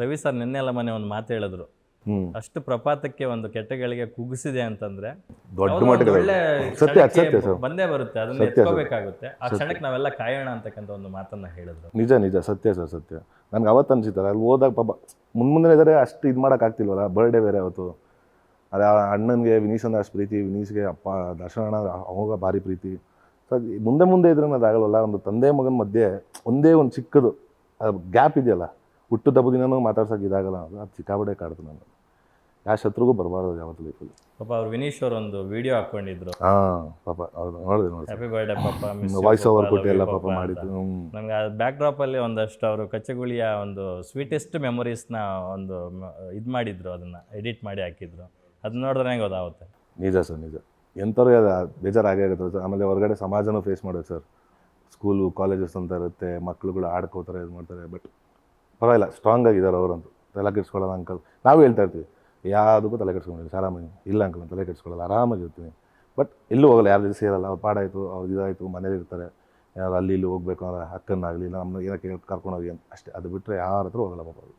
Ravi sir ನಿನ್ನೆ ಎಲ್ಲ ಮೊನ್ನೆ ಒಂದು ಮಾತು ಹೇಳಿದ್ರು. ಅಷ್ಟು ಪ್ರಪಾತಕ್ಕೆ ಒಂದು ಕೆಟ್ಟಗಳಿಗೆ ಕುಗ್ಗಿಸಿದೆ ಅಂತಂದ್ರೆ ದೊಡ್ಡ ಯಾವುದೋ ಒಂದು ಮಟ್ಟದ ಒಳ್ಳೆ ಸತ್ಯ ಕ್ಷಣಕ್ಕೆ ಸತ್ಯ ಸರ್, ಬಂದೇ ಬರುತ್ತೆ, ಅದನ್ನ ಸತ್ಯ ಸರ್. ಎತ್ಕೋಬೇಕಾಗುತ್ತೆ. ಆ ಕ್ಷಣಕ್ಕೆ ನಾವೆಲ್ಲ ಕಾಯೋಣ ಅಂತಕ್ಕಂಥ ಒಂದು ಮಾತನ್ನ ಹೇಳಿದ್ರು. ನಿಜ ನಿಜ ಸತ್ಯ ಸರ್ ಸತ್ಯ. ನನಗೆ ಅವತ್ತು ಅನ್ಸಿತ್ತಲ್ಲ ಅಲ್ಲಿ ಹೋದಾಗ ಪಾಪ ಮುಂದೆ ಇದ್ದಾರೆ, ಅಷ್ಟು ಇದು ಮಾಡೋಕ್ಕಾಗ್ತಿಲ್ವಲ್ಲ. ಬರ್ಡೇ ಬೇರೆ ಅವತ್ತು. ಅದು ಆ ಅಣ್ಣನಿಗೆ ವಿನೀಶ್ ಅಂದ್ರೆ ಅಷ್ಟು ಪ್ರೀತಿ, ವಿನೀಶ್ಗೆ ಅಪ್ಪ ದರ್ಶನ ಅವಾಗ ಭಾರಿ ಪ್ರೀತಿ. ಸೊ ಮುಂದೆ ಮುಂದೆ ಇದ್ರೆ ಅದು ಆಗಲ್ವಲ್ಲ. ಒಂದು ತಂದೆ ಮಗನ ಮಧ್ಯೆ ಒಂದೇ ಒಂದು ಚಿಕ್ಕದು ಗ್ಯಾಪ್ ಇದೆಯಲ್ಲ, ಹುಟ್ಟು ಹಬ್ಬ ದಿನನೂ ಮಾತಾಡ್ಸೋಕೆ ಇದಾಗಲ್ಲ. ಅದು ಸಿಕ್ಕಾಬಡೆ ಕಾಡ್ತು ನಾನು. ಯಾವ ಶತ್ರುಗೂ ಬರಬಾರ್ದು ಯಾವತ್ತು ಲೈಫಲ್ಲಿ. ಪಾಪ ಅವ್ರು ವಿನೀಶ್ ಅವರು ಒಂದು ವಿಡಿಯೋ ಹಾಕೊಂಡಿದ್ರು. ಪಾಪ ಹೌದು ನೋಡಿದೆ ಹ್ಯಾಪಿ ಬರ್ಡೇ ಪಾಪ, ವಾಯ್ಸ್ ಓವರ್ ಕೊಟ್ಟು ಎಲ್ಲ ಪಾಪ ಮಾಡಿದ್ದು. ನಮ್ಗೆ ಆ ಬ್ಯಾಕ್ ಡ್ರಾಪ್ ಅಲ್ಲಿ ಒಂದಷ್ಟು ಅವರು ಕಚ್ಚಗುಳಿಯ ಒಂದು ಸ್ವೀಟೆಸ್ಟ್ ಮೆಮೊರೀಸ್ನ ಒಂದು ಇದು ಮಾಡಿದ್ರು, ಅದನ್ನ ಎಡಿಟ್ ಮಾಡಿ ಹಾಕಿದ್ರು. ಅದನ್ನ ನೋಡಿದ್ರೆ ಗೊತ್ತಾಗುತ್ತೆ. ನಿಜ ಸರ್ ನಿಜ. ಎಂಥವ್ರಿಗೆ ಅದು ಬೇಜಾರಾಗೇ ಇರುತ್ತೆ ಸರ್. ಆಮೇಲೆ ಹೊರಗಡೆ ಸಮಾಜನೂ ಫೇಸ್ ಮಾಡೋದು ಸರ್. ಸ್ಕೂಲು ಕಾಲೇಜಸ್ ಅಂತ ಇರುತ್ತೆ, ಮಕ್ಳುಗಳು ಆಡ್ಕೋತಾರೆ, ಇದು ಮಾಡ್ತಾರೆ. ಬಟ್ ಪರವಾಗಿಲ್ಲ, ಸ್ಟ್ರಾಂಗ್ ಆಗಿದ್ದಾರೆ ಅವರಂತೂ. ತಲೆ ಕೆಡಿಸ್ಕೊಳ್ಳೋಲ್ಲ ಅಂಕಲ್. ನಾವು ಹೇಳ್ತಾ ಇರ್ತೀವಿ ಯಾವುದಕ್ಕೂ ತಲೆ ಕೆಡಿಸ್ಕೊಂಡಿಲ್ಲ ಆರಾಮಾಗಿ. ಇಲ್ಲ ಅಂಕಲ್ ನಾನು ತಲೆ ಕೆಡಿಸ್ಕೊಳ್ಳಲ್ಲ, ಆರಾಮಾಗಿರ್ತೀನಿ. ಬಟ್ ಎಲ್ಲೂ ಹೋಗಲ್ಲ, ಯಾರು ಜೊತೆ ಸೇರಲ್ಲ. ಅವ್ರು ಪಾಡಾಯಿತು, ಅವ್ರು ಇದಾಯಿತು, ಮನೇಲಿ ಇರ್ತಾರೆ. ಯಾರು ಅಲ್ಲಿ ಇಲ್ಲಿ ಹೋಗ್ಬೇಕು ಅಂದ್ರೆ ಅಕ್ಕನ್ನಾಗಲಿ ನಮ್ಮನ್ನ ಏನಕ್ಕೆ ಕರ್ಕೊಂಡೋಗಿ ಅಂತ ಅಷ್ಟೇ. ಅದು ಬಿಟ್ಟರೆ ಯಾರ ಹತ್ರ ಹೋಗಲ್ಲ ಪಾಪ.